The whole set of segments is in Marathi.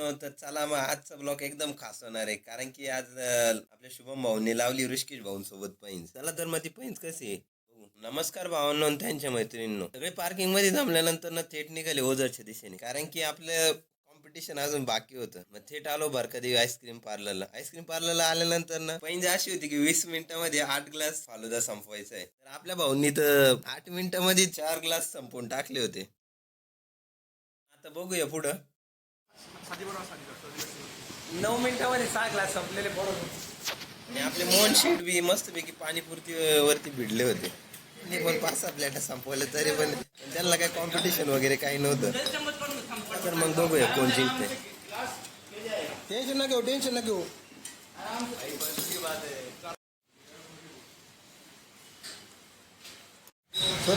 मित्रांनो, तर चला मग आजचा ब्लॉग एकदम खास होणार आहे. कारण की आज आपल्या शुभम भाऊंनी लावली ऋषिकेश भाऊंसोबत पैंज. चला तर मग ती पैंज कशी आहे बघू. नमस्कार भावांनो आणि त्यांच्या मैत्रिणींनो. सगळे पार्किंग मध्ये जमल्यानंतर ना थेट निघाले ओझरच्या दिशेने. कारण की आपलं कॉम्पिटिशन अजून बाकी होतं. मग थेट आलो भारकादेवी आईस्क्रीम पार्लरला. आईस्क्रीम पार्लरला आल्यानंतर ना पैंज अशी होती की 20 मिनिटांमध्ये 8 ग्लास फालुदा संपवायचा आहे. तर आपल्या भाऊंनी तर 8 मिनिटांमध्ये 4 ग्लास संपवून टाकले होते. आता बघूया पुढं. 9 मिनिटांमध्ये 6 ग्लास संपलेले बरोबर. आणि आपले मोहन शेठ बी मस्तपैकी पाणीपुरती वरती भिडले होते. त्यांनी पण 5-6 प्लेटा संपवले तरी पण त्यांना काही कॉम्पिटिशन वगैरे काही नव्हतं. तर मग बघूया कोण जिंकते. टेन्शन ना घेऊ, टेन्शन ना घेऊ.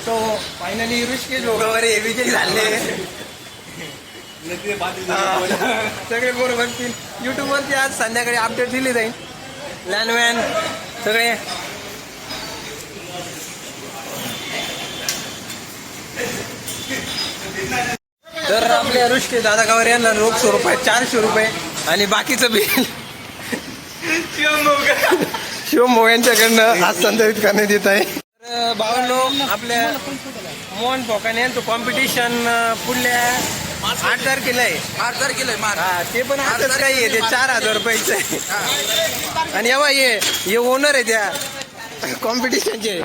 तो फायनली ऋषिकेश भोगावरे विजयी झाले. सगळे बरोबर बघतील. युट्यूब वरती आज संध्याकाळी अपडेट दिली जाईल. लॅनमॅन सगळे तर आपल्या ऋषिकेश दादा गावर यांना रोख स्वरूप आहे 400 रुपये आणि बाकीचं बिल शिवम भाऊ यांच्याकडनं हस्तांतरित करण्यात येत आहे. तर भावांनो, आपल्या मोहन फोकाने तो कॉम्पिटिशन पुढल्या 8 तारखेला आहे. 8 तारखेला आहे मार. हा, ते पण असंच काही आहे. ते 4,000 रुपयाचं आहे. आणि एव्हा हे ओनर आहे त्या कॉम्पिटिशनचे.